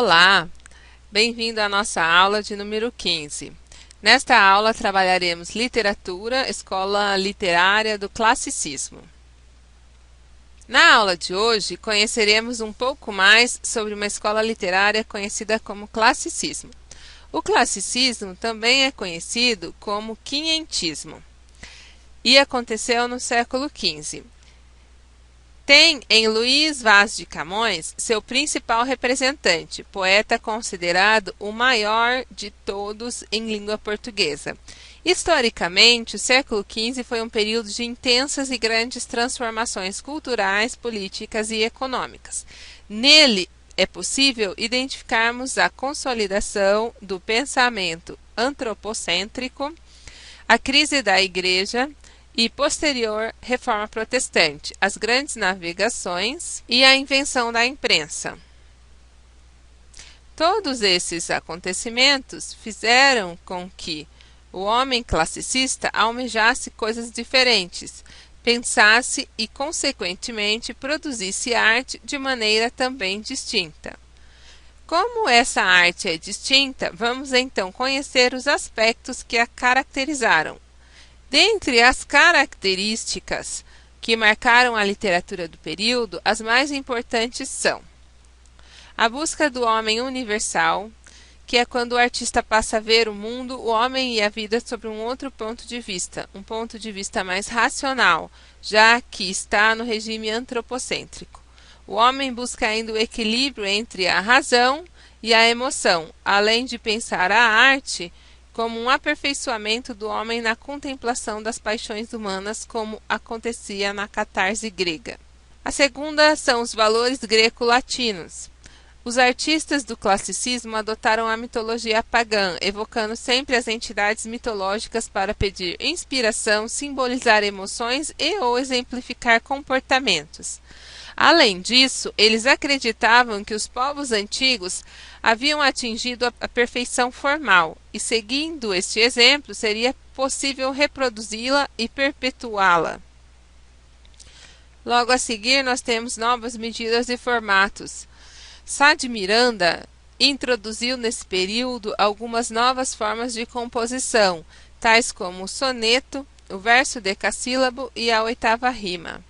Olá, bem-vindo à nossa aula de número 15. Nesta aula trabalharemos literatura, escola literária do classicismo. Na aula de hoje, conheceremos um pouco mais sobre uma escola literária conhecida como classicismo. O classicismo também é conhecido como quinhentismo e aconteceu no século XV. Tem em Luís Vaz de Camões seu principal representante, poeta considerado o maior de todos em língua portuguesa. Historicamente, o século XV foi um período de intensas e grandes transformações culturais, políticas e econômicas. Nele é possível identificarmos a consolidação do pensamento antropocêntrico, a crise da Igreja e posterior reforma protestante, as grandes navegações e a invenção da imprensa. Todos esses acontecimentos fizeram com que o homem classicista almejasse coisas diferentes, pensasse e, consequentemente, produzisse arte de maneira também distinta. Como essa arte é distinta, vamos então conhecer os aspectos que a caracterizaram. Dentre as características que marcaram a literatura do período, as mais importantes são a busca do homem universal, que é quando o artista passa a ver o mundo, o homem e a vida sob um outro ponto de vista, um ponto de vista mais racional, já que está no regime antropocêntrico. O homem busca ainda o equilíbrio entre a razão e a emoção, além de pensar a arte como um aperfeiçoamento do homem na contemplação das paixões humanas, como acontecia na catarse grega. A segunda são os valores greco-latinos. Os artistas do classicismo adotaram a mitologia pagã, evocando sempre as entidades mitológicas para pedir inspiração, simbolizar emoções e ou exemplificar comportamentos. Além disso, eles acreditavam que os povos antigos haviam atingido a perfeição formal, e seguindo este exemplo, seria possível reproduzi-la e perpetuá-la. Logo a seguir, nós temos novas medidas e formatos. Sá de Miranda introduziu nesse período algumas novas formas de composição, tais como o soneto, o verso decassílabo e a oitava rima.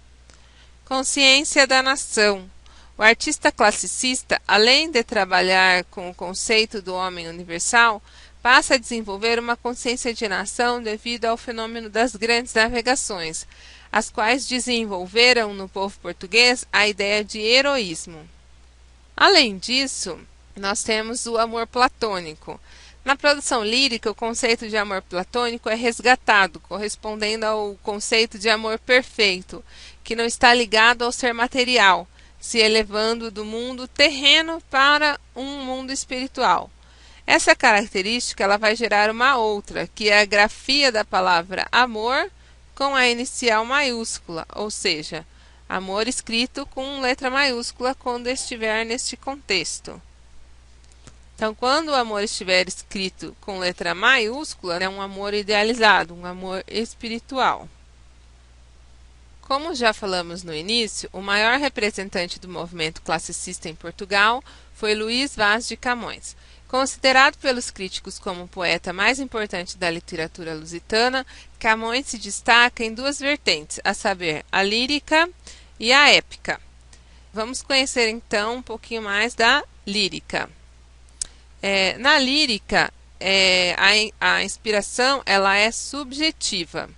Consciência da nação. O artista classicista, além de trabalhar com o conceito do homem universal, passa a desenvolver uma consciência de nação devido ao fenômeno das grandes navegações, as quais desenvolveram no povo português a ideia de heroísmo. Além disso, nós temos o amor platônico. Na produção lírica, o conceito de amor platônico é resgatado, correspondendo ao conceito de amor perfeito, que não está ligado ao ser material, se elevando do mundo terreno para um mundo espiritual. Essa característica ela vai gerar uma outra, que é a grafia da palavra amor com a inicial maiúscula, ou seja, amor escrito com letra maiúscula quando estiver neste contexto. Então, quando o amor estiver escrito com letra maiúscula, é um amor idealizado, um amor espiritual. Como já falamos no início, o maior representante do movimento classicista em Portugal foi Luís Vaz de Camões. Considerado pelos críticos como o poeta mais importante da literatura lusitana, Camões se destaca em duas vertentes, a saber, a lírica e a épica. Vamos conhecer então um pouquinho mais da lírica. Na lírica, a inspiração ela é subjetiva.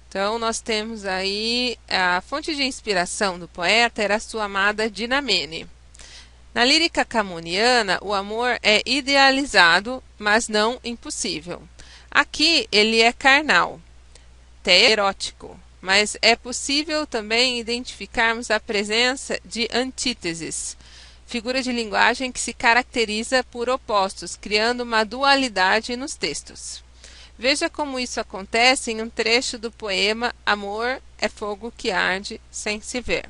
Então, nós temos aí a fonte de inspiração do poeta era a sua amada Dinamene. Na lírica camoniana, o amor é idealizado, mas não impossível. Aqui, ele é carnal, até erótico, mas é possível também identificarmos a presença de antíteses, figura de linguagem que se caracteriza por opostos, criando uma dualidade nos textos. Veja como isso acontece em um trecho do poema Amor é fogo que arde sem se ver.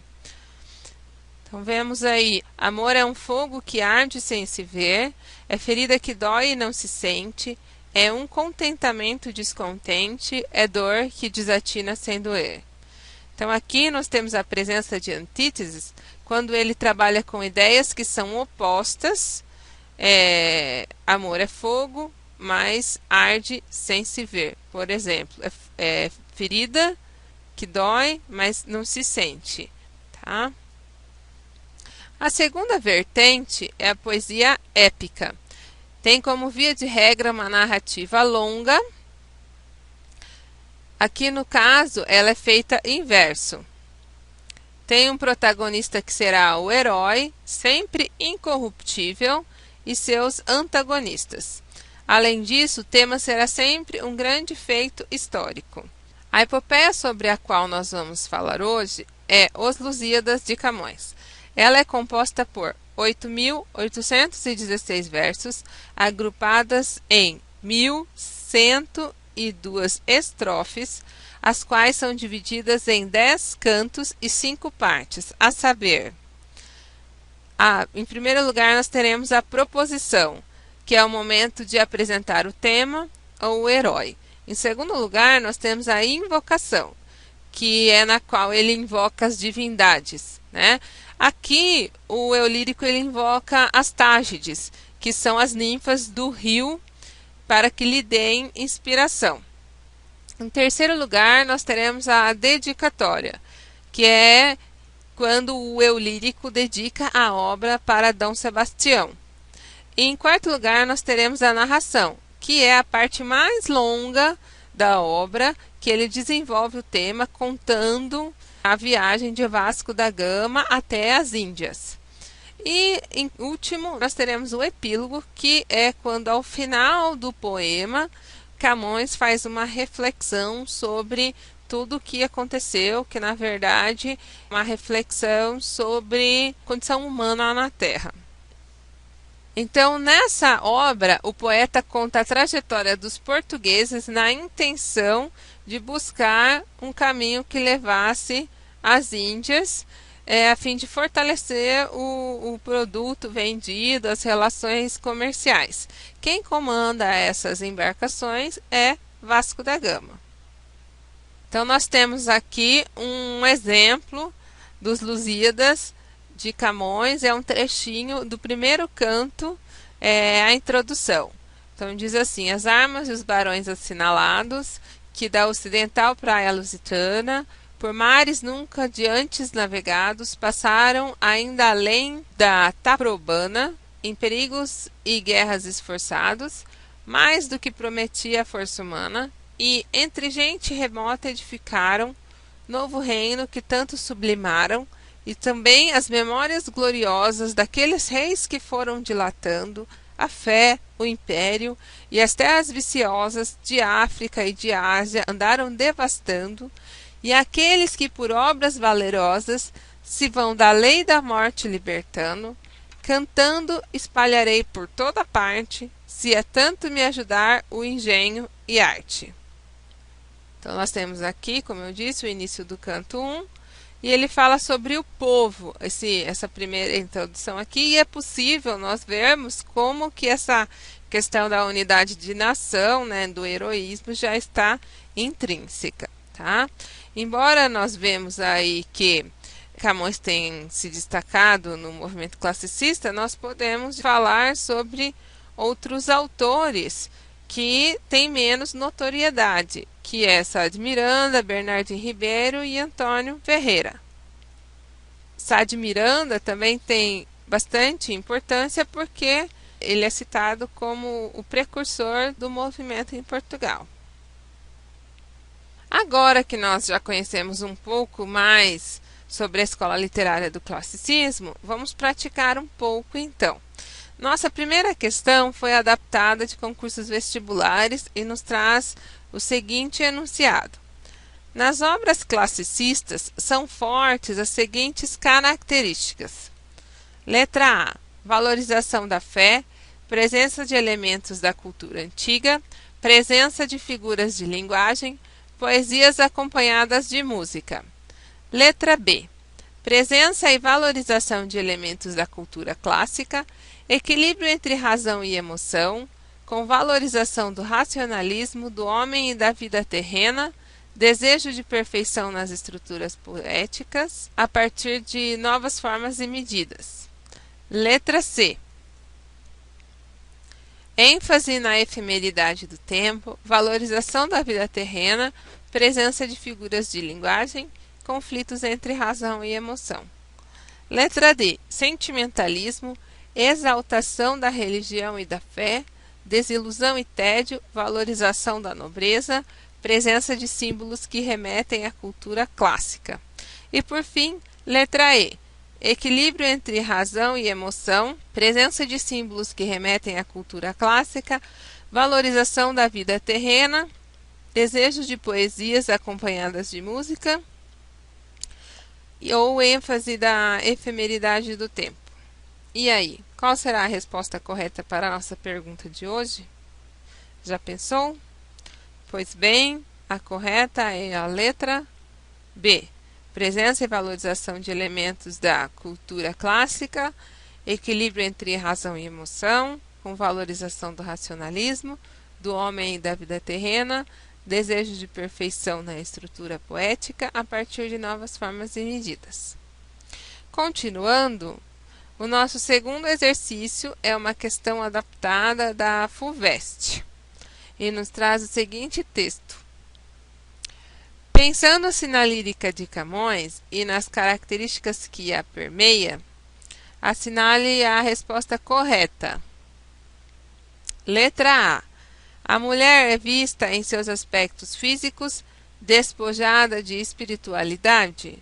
Então vemos aí, amor é um fogo que arde sem se ver, é ferida que dói e não se sente, é um contentamento descontente, é dor que desatina sem doer. Então aqui nós temos a presença de antíteses, quando ele trabalha com ideias que são opostas, Amor é fogo, mas arde sem se ver. Por exemplo, é ferida que dói, mas não se sente. Tá? A segunda vertente é a poesia épica. Tem como via de regra uma narrativa longa. Aqui no caso, ela é feita em verso. Tem um protagonista que será o herói, sempre incorruptível, e seus antagonistas. Além disso, o tema será sempre um grande feito histórico. A epopeia sobre a qual nós vamos falar hoje é Os Lusíadas de Camões. Ela é composta por 8.816 versos, agrupadas em 1.102 estrofes, as quais são divididas em 10 cantos e 5 partes, a saber: em primeiro lugar, nós teremos a proposição, que é o momento de apresentar o tema ou o herói. Em segundo lugar, nós temos a invocação, que é na qual ele invoca as divindades, né? Aqui, o eu lírico ele invoca as Tágides, que são as ninfas do rio, para que lhe deem inspiração. Em terceiro lugar, nós teremos a dedicatória, que é quando o eu lírico dedica a obra para Dom Sebastião. E em quarto lugar, nós teremos a narração, que é a parte mais longa da obra, que ele desenvolve o tema contando a viagem de Vasco da Gama até as Índias. E, em último, nós teremos o epílogo, que é quando, ao final do poema, Camões faz uma reflexão sobre tudo o que aconteceu, que na verdade é uma reflexão sobre a condição humana na Terra. Então, nessa obra, o poeta conta a trajetória dos portugueses na intenção de buscar um caminho que levasse às Índias, a fim de fortalecer o produto vendido, as relações comerciais. Quem comanda essas embarcações é Vasco da Gama. Então, nós temos aqui um exemplo dos Lusíadas de Camões, é um trechinho do primeiro canto, a introdução. Então, diz assim: as armas e os barões assinalados, que da ocidental praia lusitana, por mares nunca de antes navegados, passaram ainda além da Taprobana, em perigos e guerras esforçados, mais do que prometia a força humana, e entre gente remota edificaram novo reino que tanto sublimaram, e também as memórias gloriosas daqueles reis que foram dilatando a fé, o império e as terras viciosas de África e de Ásia andaram devastando, e aqueles que por obras valerosas se vão da lei da morte libertando, cantando espalharei por toda parte, se é tanto me ajudar o engenho e arte. Então, nós temos aqui, como eu disse, o início do canto 1, e ele fala sobre o povo, essa primeira introdução aqui, e é possível nós vermos como que essa questão da unidade de nação, né, do heroísmo, já está intrínseca. Tá? Embora nós vemos aí que Camões tem se destacado no movimento classicista, nós podemos falar sobre outros autores que têm menos notoriedade, que é Sá de Miranda, Bernardino Ribeiro e Antônio Ferreira. Sá de Miranda também tem bastante importância porque ele é citado como o precursor do movimento em Portugal. Agora que nós já conhecemos um pouco mais sobre a escola literária do classicismo, vamos praticar um pouco então. Nossa primeira questão foi adaptada de concursos vestibulares e nos traz o seguinte enunciado: nas obras classicistas são fortes as seguintes características. Letra A. Valorização da fé, presença de elementos da cultura antiga, presença de figuras de linguagem, poesias acompanhadas de música. Letra B. Presença e valorização de elementos da cultura clássica, equilíbrio entre razão e emoção, com valorização do racionalismo do homem e da vida terrena, desejo de perfeição nas estruturas poéticas, a partir de novas formas e medidas. Letra C. ênfase na efemeridade do tempo, valorização da vida terrena, presença de figuras de linguagem, conflitos entre razão e emoção. Letra D. Sentimentalismo, exaltação da religião e da fé, desilusão e tédio, valorização da nobreza, presença de símbolos que remetem à cultura clássica. E por fim, letra E. Equilíbrio entre razão e emoção, presença de símbolos que remetem à cultura clássica, valorização da vida terrena, desejos de poesias acompanhadas de música ou ênfase da efemeridade do tempo. E aí, qual será a resposta correta para a nossa pergunta de hoje? Já pensou? Pois bem, a correta é a letra B. Presença e valorização de elementos da cultura clássica, equilíbrio entre razão e emoção, com valorização do racionalismo, do homem e da vida terrena, desejo de perfeição na estrutura poética a partir de novas formas e medidas. Continuando, o nosso segundo exercício é uma questão adaptada da FUVEST e nos traz o seguinte texto. Pensando-se na lírica de Camões e nas características que a permeia, assinale a resposta correta. Letra A. A mulher é vista em seus aspectos físicos, despojada de espiritualidade.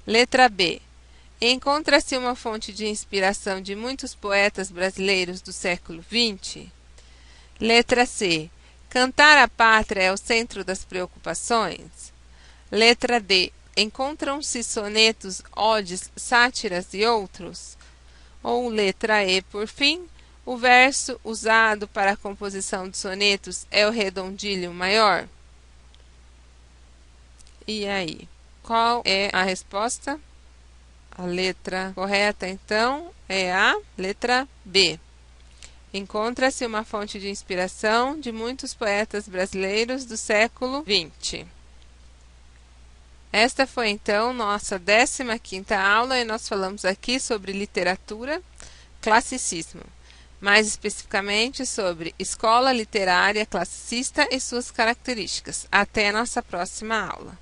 Letra B. Encontra-se uma fonte de inspiração de muitos poetas brasileiros do século XX. Letra C. Cantar a pátria é o centro das preocupações. Letra D. Encontram-se sonetos, odes, sátiras e outros? Ou letra E, por fim, o verso usado para a composição de sonetos é o redondilho maior? E aí, qual é a resposta? A letra correta, então, é a letra B. Encontra-se uma fonte de inspiração de muitos poetas brasileiros do século XX. Esta foi, então, nossa 15ª aula e nós falamos aqui sobre literatura, classicismo. Mais especificamente sobre escola literária classicista e suas características. Até a nossa próxima aula.